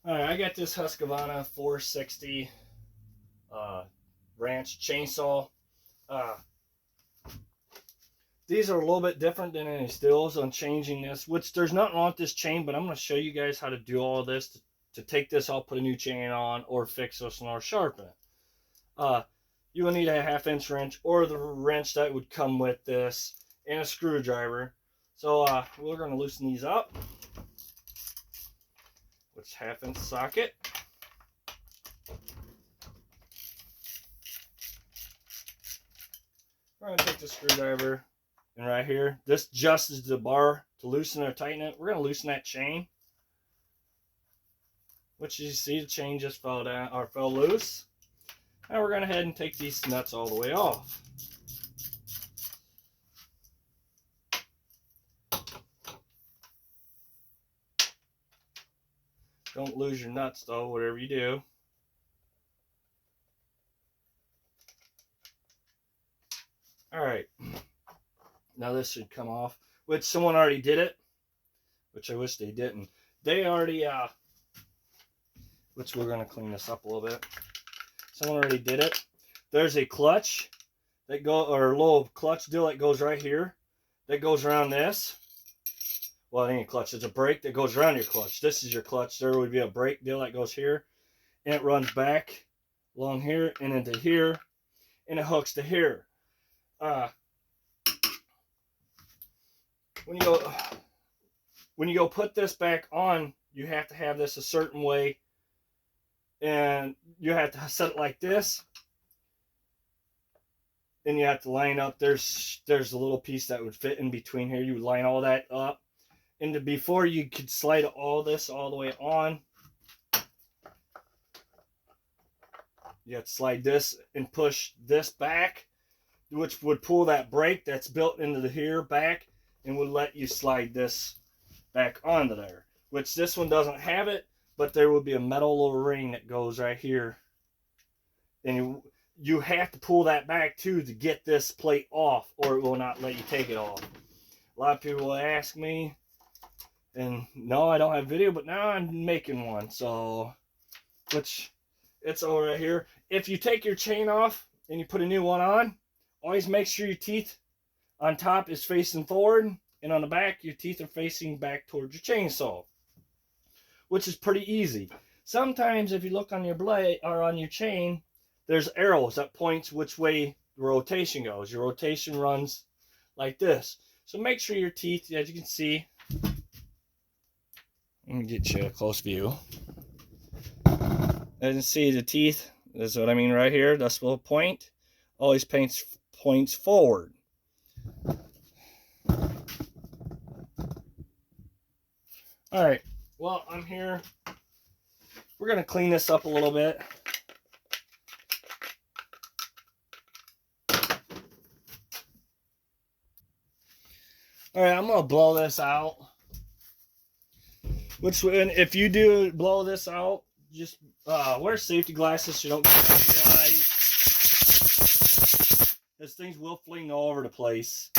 Alright, I got this Husqvarna 460 ranch chainsaw. Uh, these are a little bit different than any stills on changing this, which there's nothing wrong with this chain, but I'm going to show you guys how to do all this to take this off, put a new chain on, or fix this or sharpen it. You will need a 1/2 inch wrench or the wrench that would come with this and a screwdriver. So we're going to loosen these up, which 1/2 inch socket. We're going to take the screwdriver and right here, this just is the bar to loosen or tighten it. We're going to loosen that chain, which you see the chain just fell down or fell loose. Now we're going to head and take these nuts all the way off. Don't lose your nuts though, whatever you do. Alright, now this should come off, which someone already did it, which I wish they didn't. They already, which we're going to clean this up a little bit. Someone already did it. There's a clutch that or a little clutch deal that goes right here, that goes around this. Well, it ain't a clutch, it's a brake that goes around your clutch. This is your clutch. There would be a brake deal that goes here, and it runs back along here and into here, and it hooks to here. When you go put this back on, you have to have this a certain way, and you have to set it like this, and you have to line up. There's a little piece that would fit in between here. You would line all that up, and before you could slide all this all the way on, you have to slide this and push this back, which would pull that brake that's built into the here back and would let you slide this back onto there, which this one doesn't have it, but there would be a metal little ring that goes right here, and you have to pull that back too to get this plate off, or it will not let you take it off. A lot of people will ask me, and no, I don't have video, but now I'm making one, so which it's all right here. If you take your chain off and you put a new one on, always make sure your teeth on top is facing forward, and on the back your teeth are facing back towards your chainsaw, which is pretty easy. Sometimes if you look on your blade or on your chain, there's arrows that points which way the rotation goes. Your rotation runs like this. So make sure your teeth, as you can see, let me get you a close view. As you can see, the teeth, this is what I mean right here, this little point, always points forward. Alright, well, I'm here. We're going to clean this up a little bit. Alright, I'm going to blow this out. Which, if you do blow this out, just wear safety glasses so you don't get your eyes. These things will fling all over the place.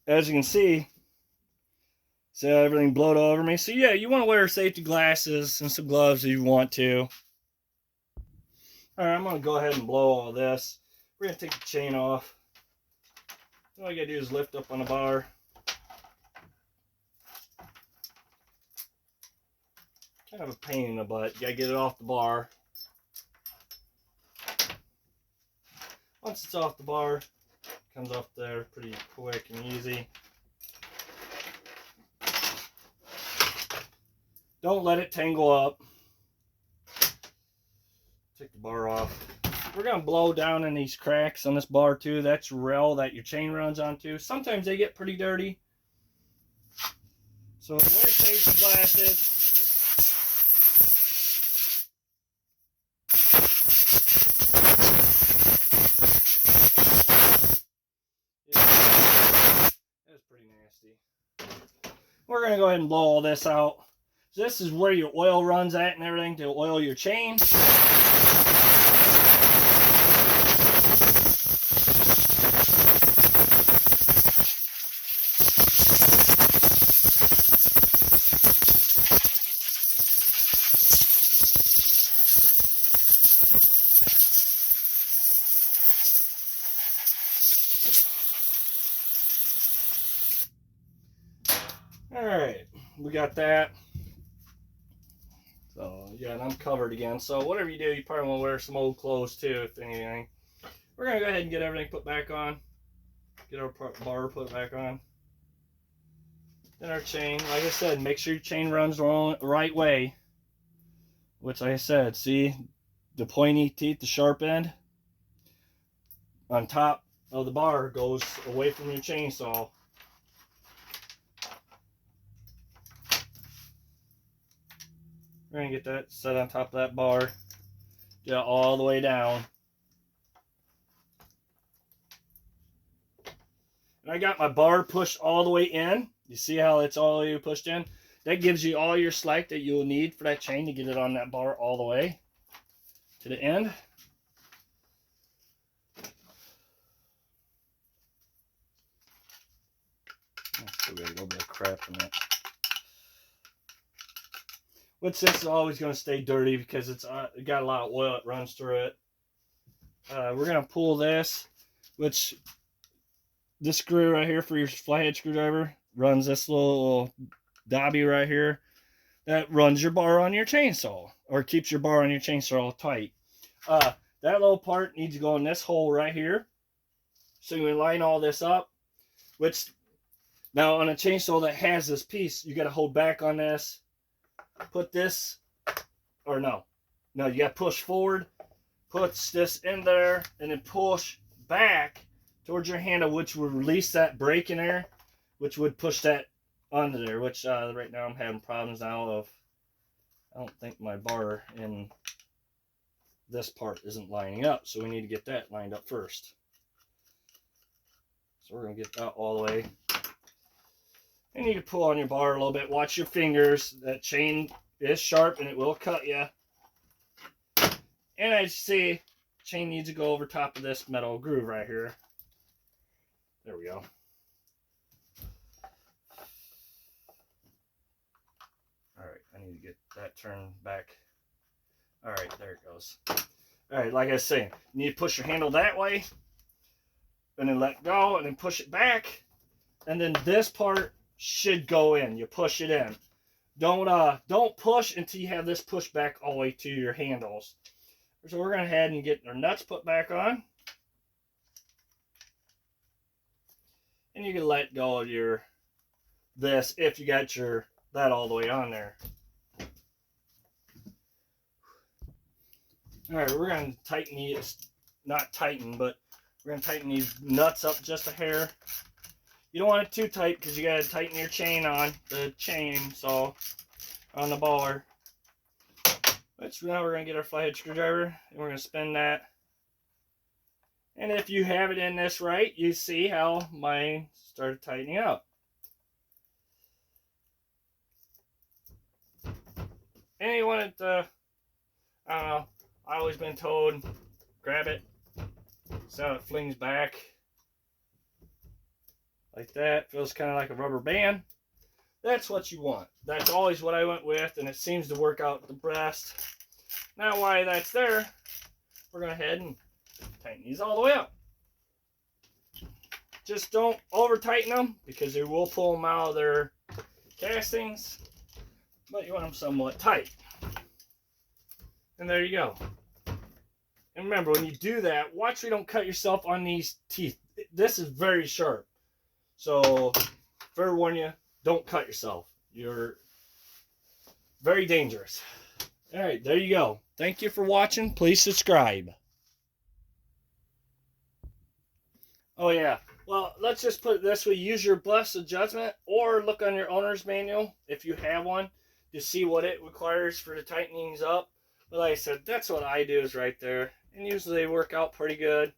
As you can see, so everything blowed all over me. So yeah, you want to wear safety glasses and some gloves if you want to. Alright, I'm going to go ahead and blow all this. We're going to take the chain off. All you got to do is lift up on the bar. Kind of a pain in the butt. You got to get it off the bar. Once it's off the bar, it comes off there pretty quick and easy. Don't let it tangle up. Take the bar off. We're going to blow down in these cracks on this bar too. That's rail that your chain runs onto. Sometimes they get pretty dirty. So wear safety glasses. That's pretty nasty. We're going to go ahead and blow all this out. So this is where your oil runs at and everything to oil your chain. Alright, we got that. So, yeah, and I'm covered again. So, whatever you do, you probably want to wear some old clothes too, if anything. We're going to go ahead and get everything put back on. Get our bar put back on. Then our chain. Like I said, make sure your chain runs the right way. Which, like I said, see the pointy teeth, the sharp end on top of the bar goes away from your chainsaw. We're going to get that set on top of that bar. Get it all the way down. And I got my bar pushed all the way in. You see how it's all the way pushed in? That gives you all your slack that you'll need for that chain to get it on that bar all the way to the end. Still got a little bit of crap in it. Which this is always going to stay dirty because it got a lot of oil that runs through it. We're going to pull this, which this screw right here for your flathead screwdriver runs this little dobby right here that runs your bar on your chainsaw or keeps your bar on your chainsaw tight. That little part needs to go in this hole right here. So you line all this up, which now on a chainsaw that has this piece, you got to hold back on this. Put this, or no, you got to push forward, puts this in there, and then push back towards your handle, which would release that brake in there, which would push that onto there, which right now I'm having problems now of, I don't think my bar in this part isn't lining up, so we need to get that lined up first. So we're going to get that all the way. And you can pull on your bar a little bit. Watch your fingers. That chain is sharp and it will cut you. And as you see, chain needs to go over top of this metal groove right here. There we go. Alright, I need to get that turned back. Alright, there it goes. Alright, like I was saying, you need to push your handle that way. And then let go and then push it back. And then this part should go in. You push it in. Don't push until you have this pushed back all the way to your handles. So we're going to head and get our nuts put back on. And you can let go of this if you got that all the way on there. Alright, we're going to tighten these, not tighten, but we're going to tighten these nuts up just a hair. You don't want it too tight because you got to tighten your chain on the chainsaw on the bar. But now we're going to get our flathead screwdriver and we're going to spin that. And if you have it in this right, you see how mine started tightening up. And you want it to, I don't know, I've always been told, grab it so it flings back. Like that. Feels kind of like a rubber band. That's what you want. That's always what I went with, and it seems to work out the best. Now, while that's there, we're going to head and tighten these all the way up. Just don't over tighten them because they will pull them out of their castings, but you want them somewhat tight. And there you go. And remember, when you do that, watch you don't cut yourself on these teeth. This is very sharp. So, fair warn you, don't cut yourself. You're very dangerous. Alright, there you go. Thank you for watching. Please subscribe. Oh yeah. Well, let's just put it this way. Use your blessed judgment or look on your owner's manual, if you have one, to see what it requires for the tightenings up. But like I said, that's what I do is right there. And usually they work out pretty good.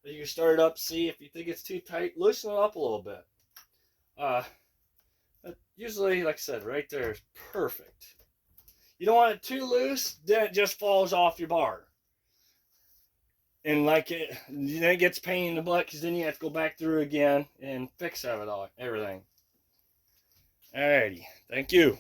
But you can start it up, see if you think it's too tight, loosen it up a little bit. But usually, like I said, right there is perfect. You don't want it too loose, then it just falls off your bar. And then it gets pain in the butt because then you have to go back through again and fix everything. Alrighty, thank you.